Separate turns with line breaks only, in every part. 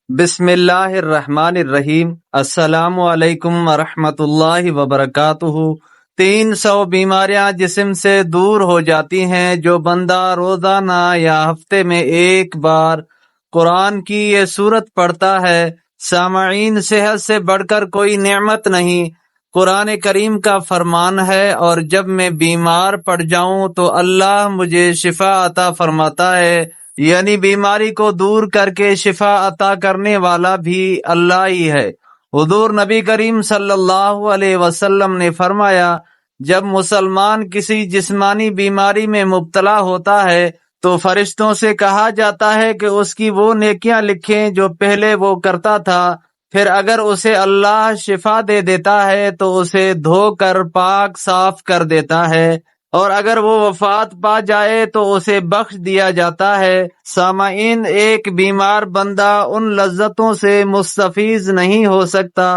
بسم اللہ الرحمن الرحیم۔ السلام علیکم ورحمۃ اللہ وبرکاتہ۔ 300 بیماریاں جسم سے دور ہو جاتی ہیں جو بندہ روزانہ یا ہفتے میں ایک بار قرآن کی یہ سورت پڑھتا ہے۔ سامعین، صحت سے بڑھ کر کوئی نعمت نہیں۔ قرآن کریم کا فرمان ہے، اور جب میں بیمار پڑ جاؤں تو اللہ مجھے شفا عطا فرماتا ہے، یعنی بیماری کو دور کر کے شفا عطا کرنے والا بھی اللہ ہی ہے۔ حضور نبی کریم صلی اللہ علیہ وسلم نے فرمایا، جب مسلمان کسی جسمانی بیماری میں مبتلا ہوتا ہے تو فرشتوں سے کہا جاتا ہے کہ اس کی وہ نیکیاں لکھیں جو پہلے وہ کرتا تھا، پھر اگر اسے اللہ شفا دے دیتا ہے تو اسے دھو کر پاک صاف کر دیتا ہے، اور اگر وہ وفات پا جائے تو اسے بخش دیا جاتا ہے۔ سامعین، ایک بیمار بندہ ان لذتوں سے مستفیض نہیں ہو سکتا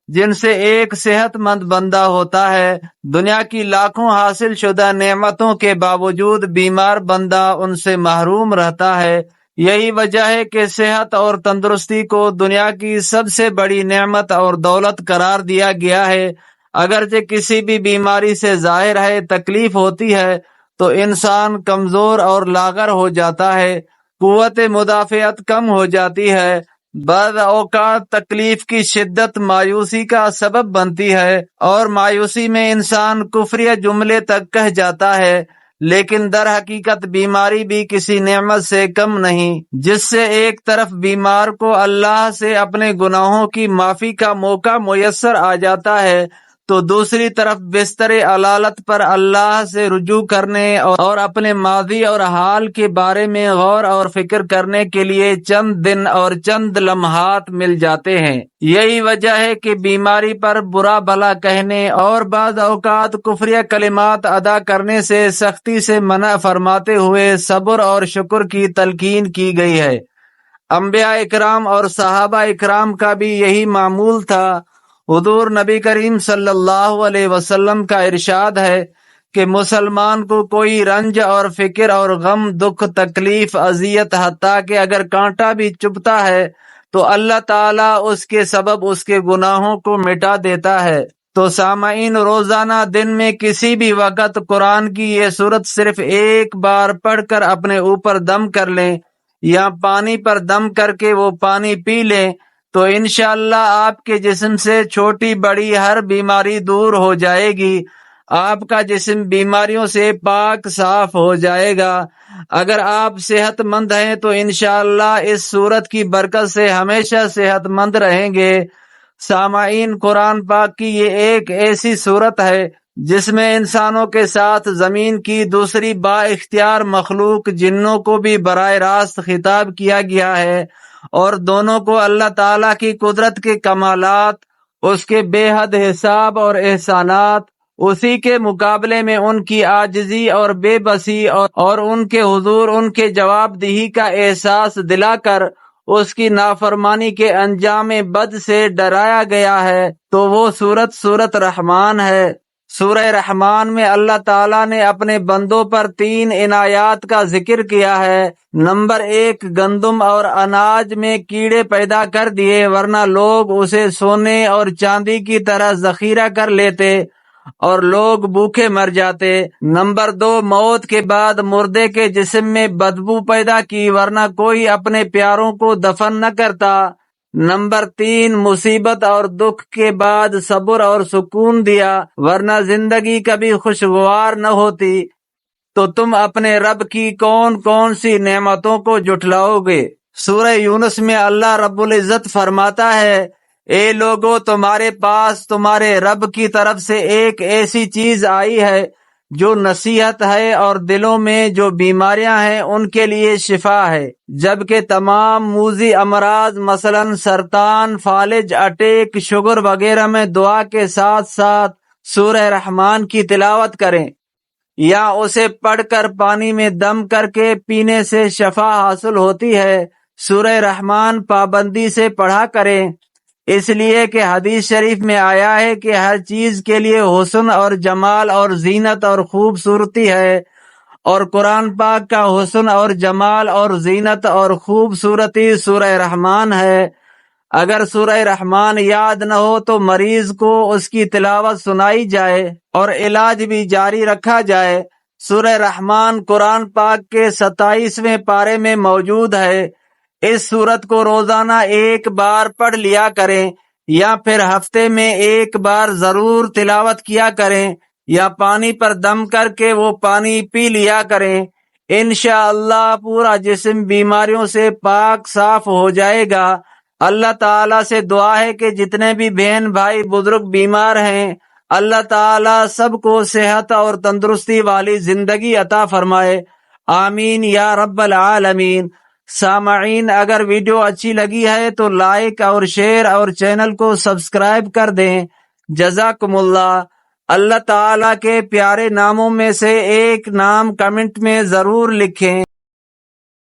جن سے ایک صحت مند بندہ ہوتا ہے۔ دنیا کی لاکھوں حاصل شدہ نعمتوں کے باوجود بیمار بندہ ان سے محروم رہتا ہے۔ یہی وجہ ہے کہ صحت اور تندرستی کو دنیا کی سب سے بڑی نعمت اور دولت قرار دیا گیا ہے۔ اگرچہ کسی بھی بیماری سے ظاہر ہے تکلیف ہوتی ہے تو انسان کمزور اور لاغر ہو جاتا ہے، قوت مدافعت کم ہو جاتی ہے۔ بعض اوقات تکلیف کی شدت مایوسی کا سبب بنتی ہے، اور مایوسی میں انسان کفریہ جملے تک کہہ جاتا ہے، لیکن در حقیقت بیماری بھی کسی نعمت سے کم نہیں، جس سے ایک طرف بیمار کو اللہ سے اپنے گناہوں کی معافی کا موقع میسر آ جاتا ہے، تو دوسری طرف بستر علالت پر اللہ سے رجوع کرنے اور اپنے ماضی اور حال کے بارے میں غور اور فکر کرنے کے لیے چند دن اور چند لمحات مل جاتے ہیں۔ یہی وجہ ہے کہ بیماری پر برا بھلا کہنے اور بعض اوقات کفریہ کلمات ادا کرنے سے سختی سے منع فرماتے ہوئے صبر اور شکر کی تلقین کی گئی ہے۔ انبیاء اکرام اور صحابہ اکرام کا بھی یہی معمول تھا۔ حضور نبی کریم صلی اللہ علیہ وسلم کا ارشاد ہے کہ مسلمان کو کوئی رنج اور فکر اور غم، دکھ، تکلیف، اذیت، حتیٰ کہ اگر کانٹا بھی چبھتا ہے تو اللہ تعالیٰ اس کے سبب اس کے گناہوں کو مٹا دیتا ہے۔ تو سامعین، روزانہ دن میں کسی بھی وقت قرآن کی یہ سورت صرف ایک بار پڑھ کر اپنے اوپر دم کر لیں، یا پانی پر دم کر کے وہ پانی پی لیں، تو انشاءاللہ آپ کے جسم سے چھوٹی بڑی ہر بیماری دور ہو جائے گی۔ آپ کا جسم بیماریوں سے پاک صاف ہو جائے گا۔ اگر آپ صحت مند ہیں تو انشاءاللہ اس سورت کی برکت سے ہمیشہ صحت مند رہیں گے۔ سامعین، قرآن پاک کی یہ ایک ایسی سورت ہے جس میں انسانوں کے ساتھ زمین کی دوسری با اختیار مخلوق جنوں کو بھی براہ راست خطاب کیا گیا ہے، اور دونوں کو اللہ تعالیٰ کی قدرت کے کمالات، اس کے بے حد حساب اور احسانات، اسی کے مقابلے میں ان کی عاجزی اور بے بسی اور ان کے حضور ان کے جواب دہی کا احساس دلا کر اس کی نافرمانی کے انجام بد سے ڈرایا گیا ہے۔ تو وہ سورت رحمان ہے۔ سورہ رحمان میں اللہ تعالیٰ نے اپنے بندوں پر 3 عنایات کا ذکر کیا ہے۔ نمبر 1، گندم اور اناج میں کیڑے پیدا کر دیے، ورنہ لوگ اسے سونے اور چاندی کی طرح ذخیرہ کر لیتے اور لوگ بھوکے مر جاتے۔ نمبر 2، موت کے بعد مردے کے جسم میں بدبو پیدا کی، ورنہ کوئی اپنے پیاروں کو دفن نہ کرتا۔ نمبر 3، مصیبت اور دکھ کے بعد صبر اور سکون دیا، ورنہ زندگی کبھی خوشگوار نہ ہوتی۔ تو تم اپنے رب کی کون کون سی نعمتوں کو جھٹلاؤ گے؟ سورہ یونس میں اللہ رب العزت فرماتا ہے، اے لوگو، تمہارے پاس تمہارے رب کی طرف سے ایک ایسی چیز آئی ہے جو نصیحت ہے، اور دلوں میں جو بیماریاں ہیں ان کے لیے شفا ہے، جبکہ تمام موذی امراض مثلا سرطان، فالج، اٹیک، شوگر وغیرہ میں دعا کے ساتھ ساتھ سورہ رحمان کی تلاوت کریں، یا اسے پڑھ کر پانی میں دم کر کے پینے سے شفا حاصل ہوتی ہے۔ سورہ رحمان پابندی سے پڑھا کریں، اس لیے کہ حدیث شریف میں آیا ہے کہ ہر چیز کے لیے حسن اور جمال اور زینت اور خوبصورتی ہے، اور قرآن پاک کا حسن اور جمال اور زینت اور خوبصورتی سورہ رحمان ہے۔ اگر سورہ رحمان یاد نہ ہو تو مریض کو اس کی تلاوت سنائی جائے اور علاج بھی جاری رکھا جائے۔ سورہ رحمان قرآن پاک کے 27ویں پارے میں موجود ہے۔ اس سورت کو روزانہ ایک بار پڑھ لیا کریں یا پھر ہفتے میں ایک بار ضرور تلاوت کیا کریں، یا پانی پر دم کر کے وہ پانی پی لیا کریں۔ انشاءاللہ پورا جسم بیماریوں سے پاک صاف ہو جائے گا۔ اللہ تعالیٰ سے دعا ہے کہ جتنے بھی بہن بھائی بزرگ بیمار ہیں، اللہ تعالیٰ سب کو صحت اور تندرستی والی زندگی عطا فرمائے، آمین یا رب العالمین۔ سامعین، اگر ویڈیو اچھی لگی ہے تو لائک اور شیئر اور چینل کو سبسکرائب کر دیں۔ جزاکم اللہ۔ اللہ تعالیٰ کے پیارے ناموں میں سے ایک نام کمنٹ میں ضرور لکھیں۔